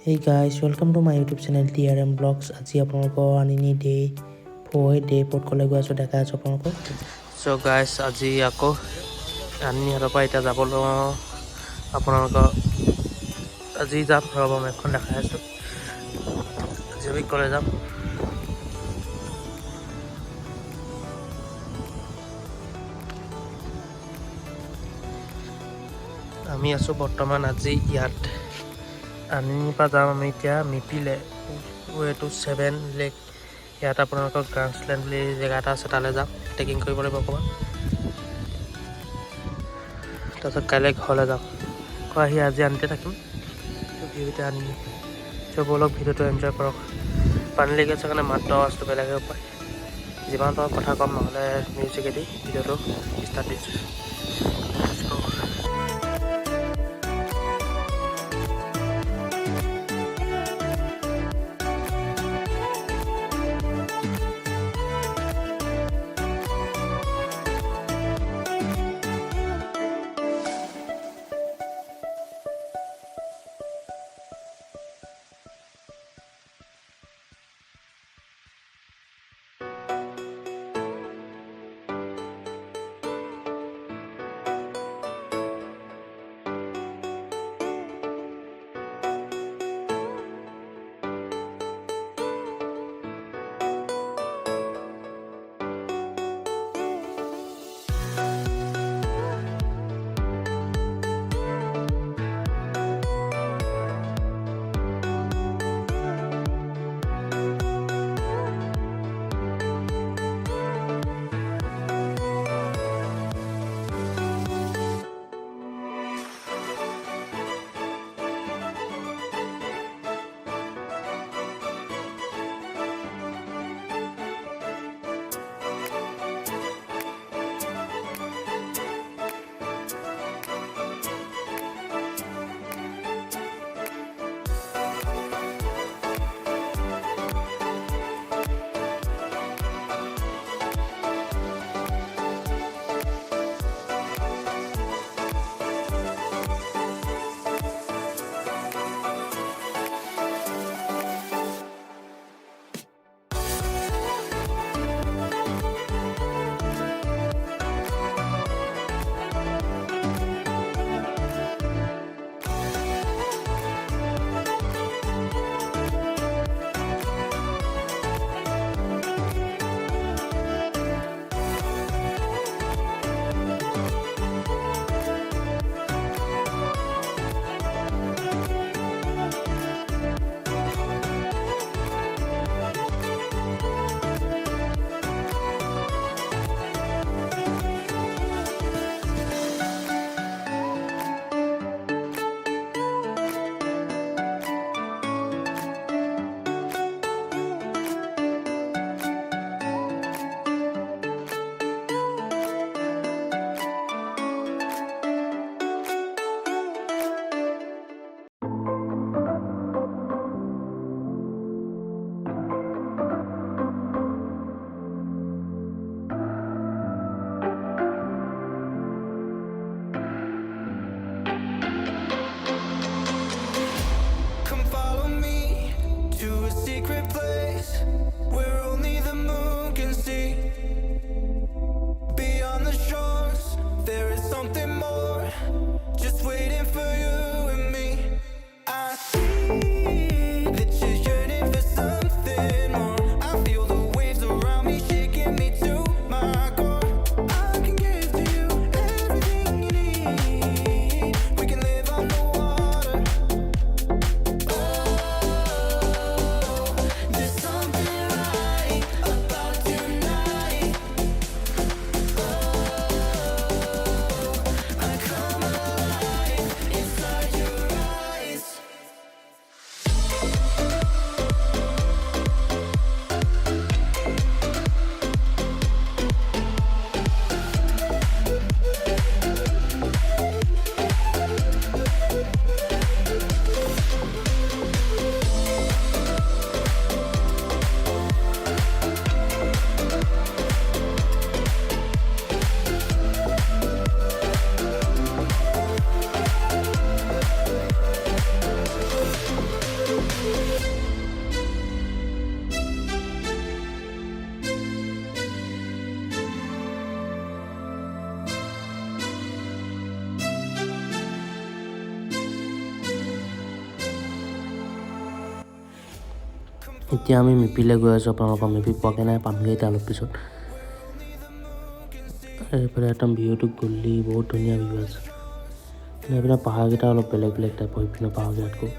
Hey guys, welcome to my YouTube channel TRM Vlogs. আজি আপোনালোকৰ আনিনি Day-4 কলে গৈ আছো দেখা আছো আপোনালোকক। So guys, আজি আকৌ আনিনি হাতৰ পৰা এতিয়া যাবলৈ আপোনালোকৰ আজি যাম ৰ'ব মই এখন দেখাই আছো। আজি আমি কলে যাম। আমি আছো বৰ্তমান আজি ইয়াত আনিনি পৰা যাম আমি এতিয়া মিপিলে way to 7 লেক ইয়াত আপোনালোকৰ গ্ৰান্ডলেণ্ড বুলি জেগা এটা আছে তালৈ যাম ট্ৰেকিং কৰিব লাগিব অকণমান তাৰপিছত কাইলৈ ঘৰলৈ যাম আহি আজি আনিতে থাকিম ভিডিঅ'তে আনিনি চব অলপ ভিডিঅ'টো এনজয় কৰক পানী লাগি আছে কাৰণে মাত্ৰ আৱাজটো বেলেগে পায় যিমান পাৰোঁ কথা কম নহ'লে মিউজিকেদি ভিডিঅ'টো ষ্টাৰ্ট দিছোঁ এতিয়া আমি মিপিলৈ গৈ আছোঁ আপোনালোকৰ মিপি পোৱাকৈ নাই পামগৈ এতিয়া অলপ পিছত এইফালে একদম ভিউটো গলি বহুত ধুনীয়া ভিউ আছে এইপিনে পাহাৰকেইটা অলপ বেলেগ বেলেগ টাইপৰ ইপিনে পাহাৰকেইটাতকৈ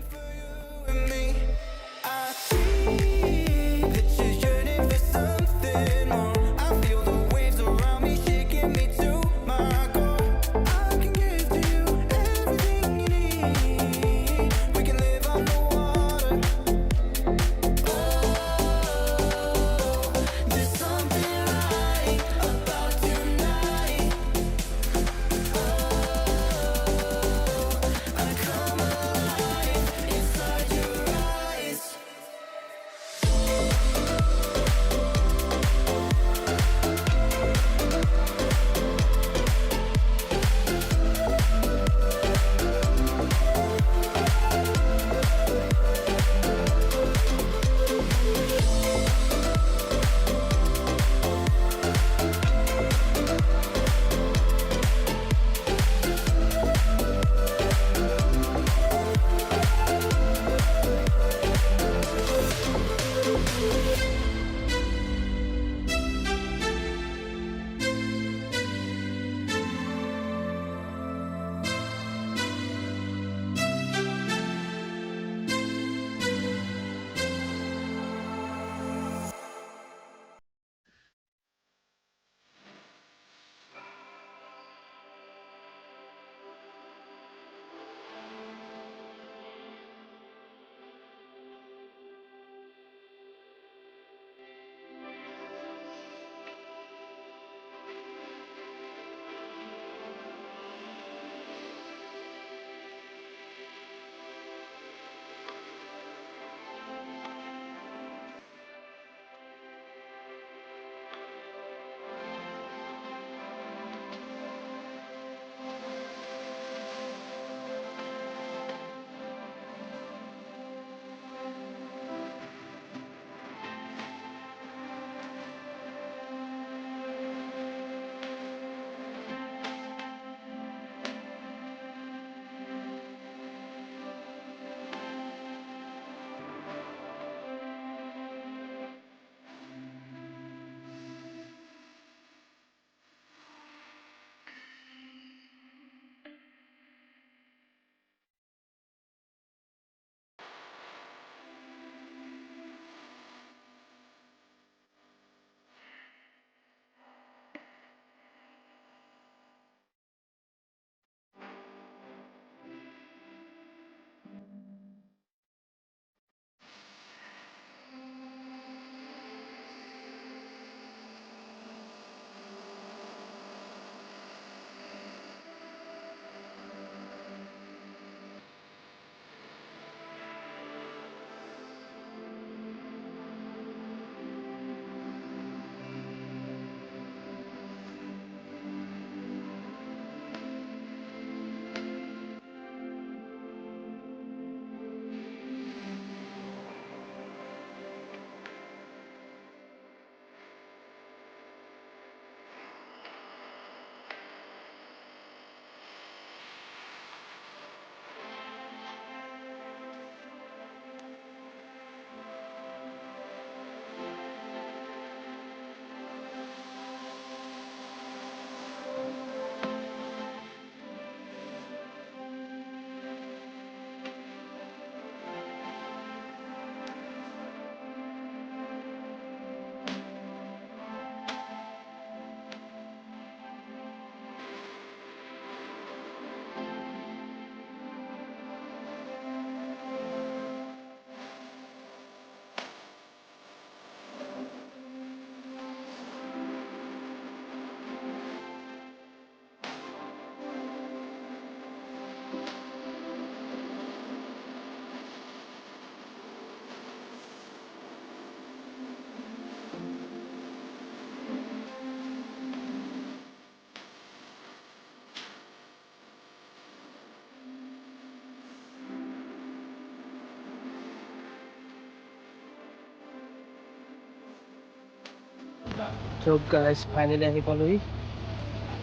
So guys, finally আহি পালোহি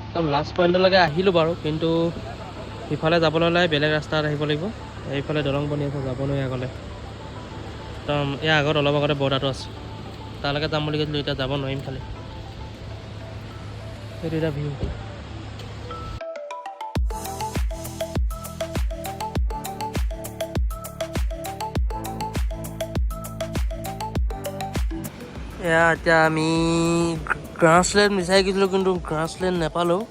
একদম লাষ্ট পইণ্টলৈকে আহিলোঁ বাৰু কিন্তু ইফালে যাবলৈ হ'লে বেলেগ ৰাস্তাত আহিব লাগিব এইফালে দলং বনি আছে যাব নোৱাৰি আগলৈ একদম ইয়াৰ আগত অলপ আগতে বৰ্ডাৰটো আছে তালৈকে যাম বুলি কৈছিলোঁ এতিয়া যাব নোৱাৰিম খালি এইটো এটা ভিউ এয়া এতিয়া আমি গ্ৰাছলেণ্ড বিচাৰি গৈছিলোঁ কিন্তু গ্ৰাছলেণ্ড নাপালোঁ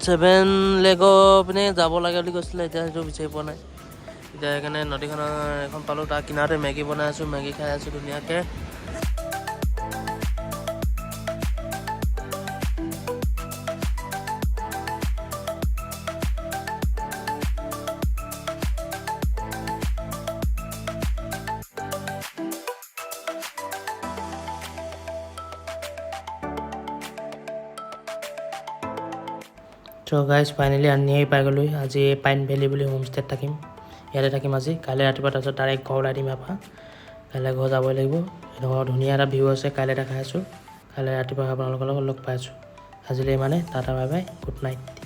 7 লেগৰ পিনে যাব লাগে বুলি কৈছিলে এতিয়া সেইটো বিচাৰি পোৱা নাই এতিয়া সেইকাৰণে নদীখনৰ এখন পালোঁ তাৰ কিনাৰতে মেগী বনাই আছোঁ মেগী খাই আছোঁ ধুনীয়াকৈ চ' গাইজ ফাইনেলি আনিনি পাই গ'লোঁ আজি পাইন ভেলী বুলি হোমষ্টেত থাকিম ইয়াতে থাকিম আজি কাইলৈ ৰাতিপুৱা তাৰপিছত ডাইৰেক্ট ঘৰ ওলাই দিম ইয়াৰপৰা কাইলৈ ঘৰ যাবই লাগিব এনেকুৱা ধুনীয়া এটা ভিউ আছে কাইলৈ দেখাই আছোঁ কাইলৈ ৰাতিপুৱা আপোনালোকৰ লগত লগ পাই আছোঁ আজিলৈ মানে tata bye bye good night